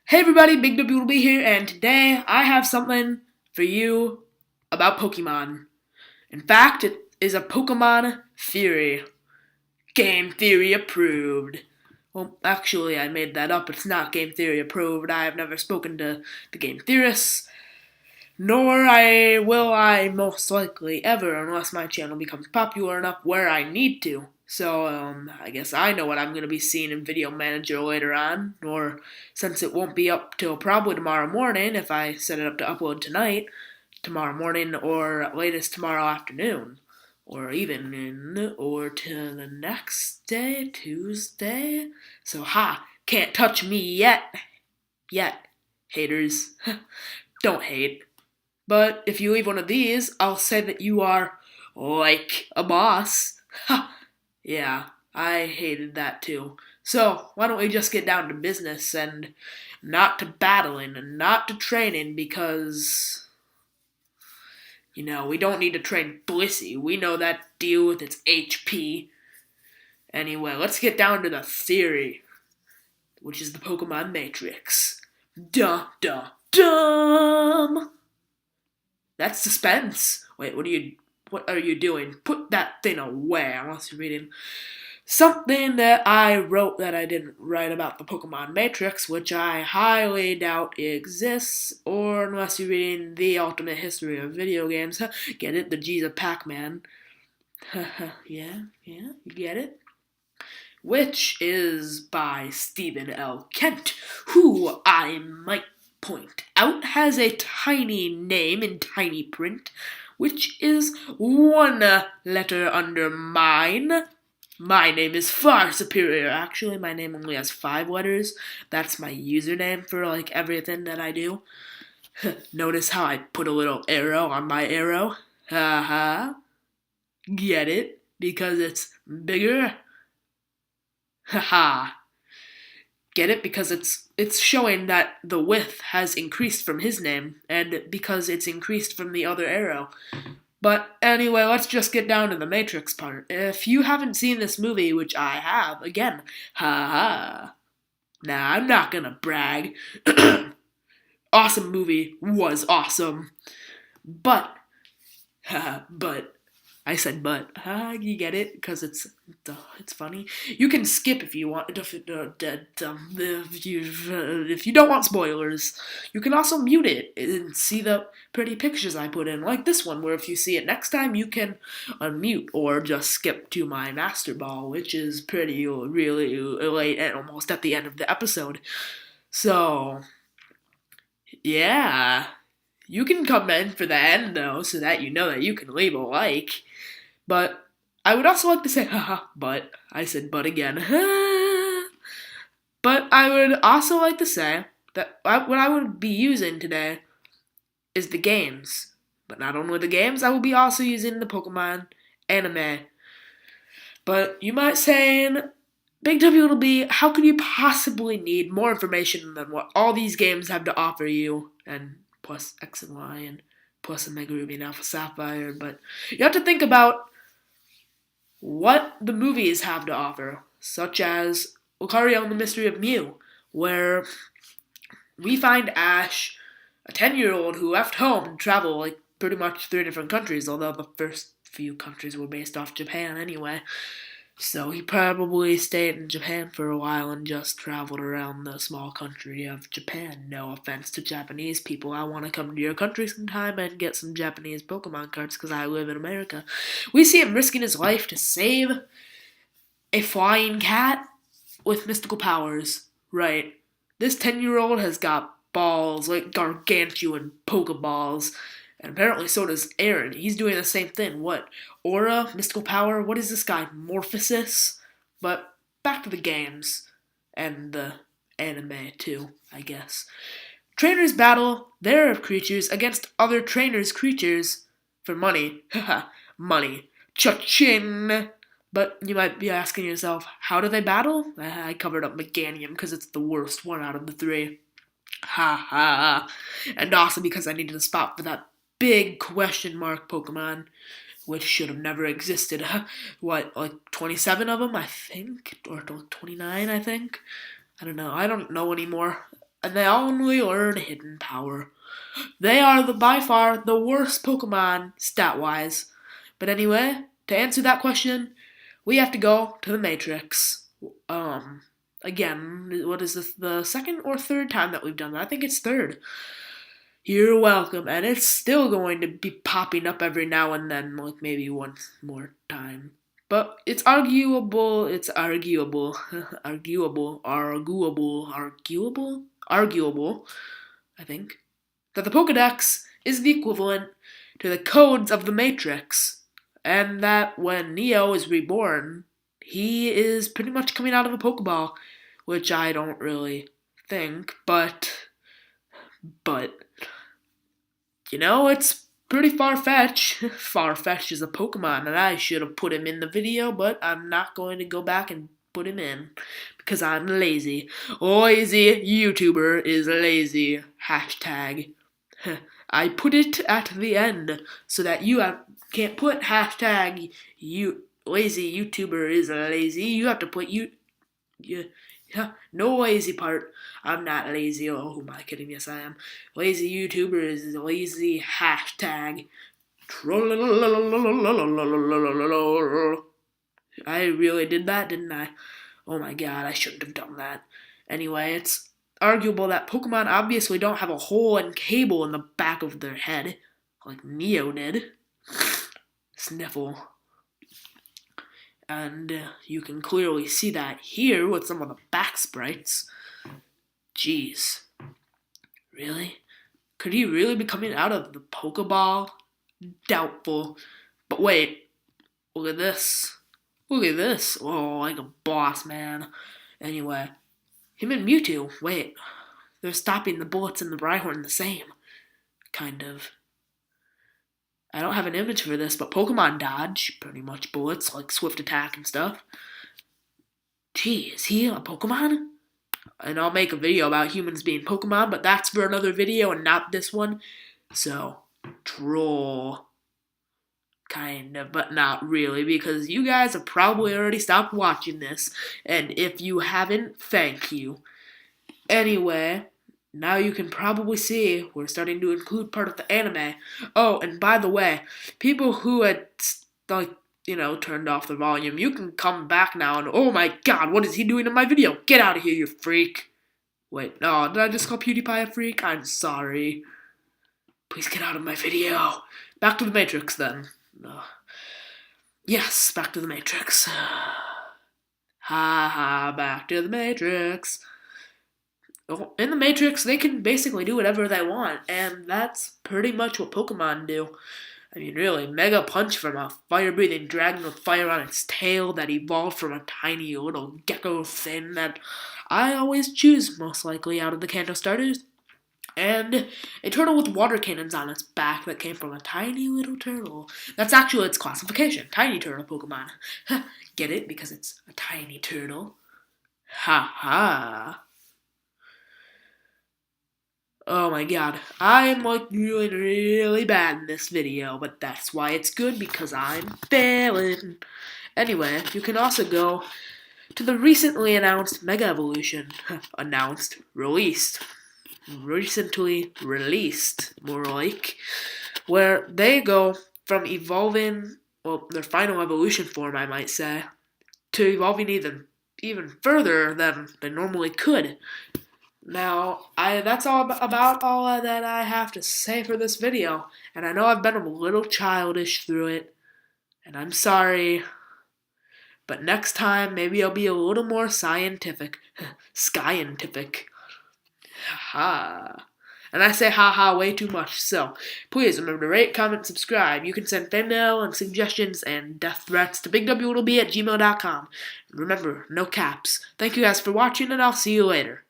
Hey everybody, Big W will be here, and today I have something for you about Pokemon. In fact, it is a Pokemon theory. Game theory approved. Well, actually, I made that up. It's not game theory approved. I have never spoken to the game theorists, nor will I most likely ever unless my channel becomes popular enough where I need to. So, I guess I know what I'm going to be seeing in Video Manager later on, or since it won't be up till probably tomorrow morning if I set it up to upload tonight, tomorrow morning or latest tomorrow afternoon, or evening, or to the next day, Tuesday. So, can't touch me yet. Yet, haters. Don't hate. But if you leave one of these, I'll say that you are like a boss. Ha! Yeah, I hated that too. So, why don't we just get down to business and not to battling and not to training because, we don't need to train Blissey. We know that deal with its HP. Anyway, let's get down to the theory, which is the Pokemon Matrix. Dum dum dum! That's suspense. Wait, what are you doing? Put that thing away, unless you're reading something that I wrote that I didn't write about the Pokemon Matrix, which I highly doubt exists, or unless you're reading The Ultimate History of Video Games. Get it? The G's of Pac-Man. Yeah, you get it? Which is by Stephen L. Kent, who I might point out has a tiny name in tiny print, which is one letter under mine. My name is far superior. Actually, my name only has 5 letters. That's my username for everything that I do. Notice how I put a little arrow on my arrow? Haha. Get it? Because it's bigger? Haha. Get it? Because it's showing that the width has increased from his name, and because it's increased from the other arrow. But anyway, let's just get down to the Matrix part. If you haven't seen this movie, which I have, again, haha. Nah, I'm not gonna brag. Awesome movie, was awesome. But, I said but. You get it? Because it's funny. You can skip if you want. If you don't want spoilers. You can also mute it and see the pretty pictures I put in, like this one, where if you see it next time, you can unmute or just skip to my Master Ball, which is really late and almost at the end of the episode. So, yeah. You can come in for the end, though, so that you know that you can leave a like. But I would also like to say, haha, but. I said but again. But I would also like to say that what I would be using today is the games. But not only the games, I will be also using the Pokemon anime. But you might say, Big W will be, how could you possibly need more information than what all these games have to offer you? And plus X and Y, and plus Omega Ruby and Alpha Sapphire. But you have to think about what the movies have to offer, such as Lucario and the Mystery of Mew, where we find Ash, a 10-year-old who left home to travel pretty much 3 different countries, although the first few countries were based off Japan anyway. So he probably stayed in Japan for a while and just traveled around the small country of Japan. No offense to Japanese people. I want to come to your country sometime and get some Japanese Pokemon cards because I live in America. We see him risking his life to save a flying cat with mystical powers. Right. This 10-year-old has got balls like gargantuan Pokeballs. And apparently so does Aaron. He's doing the same thing. What? Aura? Mystical power? What is this guy? Morphosis? But back to the games. And the anime, too, I guess. Trainers battle their creatures against other trainers' creatures for money. Haha, money. Cha-ching! But you might be asking yourself, how do they battle? I covered up Meganium because it's the worst one out of the 3. Ha ha. And also because I needed a spot for that big question mark Pokemon, which should have never existed. What, 27 of them, I think? Or 29, I think? I don't know. I don't know anymore. and they only learn Hidden Power. They are by far the worst Pokemon stat-wise. But anyway, to answer that question, we have to go to the Matrix. Again, what is this, the second or third time that we've done that? I think it's third. You're welcome, and it's still going to be popping up every now and then, like maybe one more time. But it's arguable, arguable, I think, that the Pokedex is the equivalent to the codes of the Matrix, and that when Neo is reborn, he is pretty much coming out of a Pokeball, which I don't really think, but, you know, it's pretty far-fetched. Far-fetched is a Pokemon, and I should have put him in the video, but I'm not going to go back and put him in, because I'm lazy. Lazy YouTuber is lazy. Hashtag. I put it at the end, so that you can't put hashtag lazy YouTuber is lazy. You have to put no lazy part. I'm not lazy. Oh, who am I kidding? Yes, I am. Lazy YouTuber is lazy. Hashtag. I really did that, didn't I? Oh my god, I shouldn't have done that. Anyway, it's arguable that Pokemon obviously don't have a hole and cable in the back of their head, like Neo did. Sniffle. And you can clearly see that here with some of the back sprites. Jeez. Really? Could he really be coming out of the Pokeball? Doubtful. But wait. Look at this. Look at this. Oh, like a boss, man. Anyway. Him and Mewtwo. Wait. They're stopping the bullets in the Rhyhorn the same. Kind of. I don't have an image for this, but Pokemon dodge pretty much bullets, like swift attack and stuff. Gee, is he a Pokemon? And I'll make a video about humans being Pokemon, but that's for another video and not this one. So, troll. Kind of, but not really, because you guys have probably already stopped watching this. And if you haven't, thank you. Anyway, now you can probably see we're starting to include part of the anime. Oh, and by the way, people who had, turned off the volume, you can come back now and, oh my god, what is he doing in my video? Get out of here, you freak. Wait, no, did I just call PewDiePie a freak? I'm sorry. Please get out of my video. Back to the Matrix, then. Yes, back to the Matrix. Ha ha, back to the Matrix. In the Matrix, they can basically do whatever they want, and that's pretty much what Pokemon do. I mean, really, Mega Punch from a fire-breathing dragon with fire on its tail that evolved from a tiny little gecko thing that I always choose, most likely, out of the Kanto starters. And a turtle with water cannons on its back that came from a tiny little turtle. That's actually its classification, tiny turtle Pokemon. Get it? Because it's a tiny turtle. Ha ha. Oh my god, I'm doing really bad in this video, but that's why it's good, because I'm failing. Anyway, you can also go to the recently announced Mega Evolution. Recently released, more like, where they go from evolving, their final evolution form, I might say, to evolving even further than they normally could. Now, that's all about all that I have to say for this video, and I know I've been a little childish through it, and I'm sorry, but next time, maybe I'll be a little more scientific. Scientific. Ha. And I say ha way too much, so please remember to rate, comment, subscribe. You can send fan mail and suggestions and death threats to bigwb@gmail.com. Remember, no caps. Thank you guys for watching, and I'll see you later.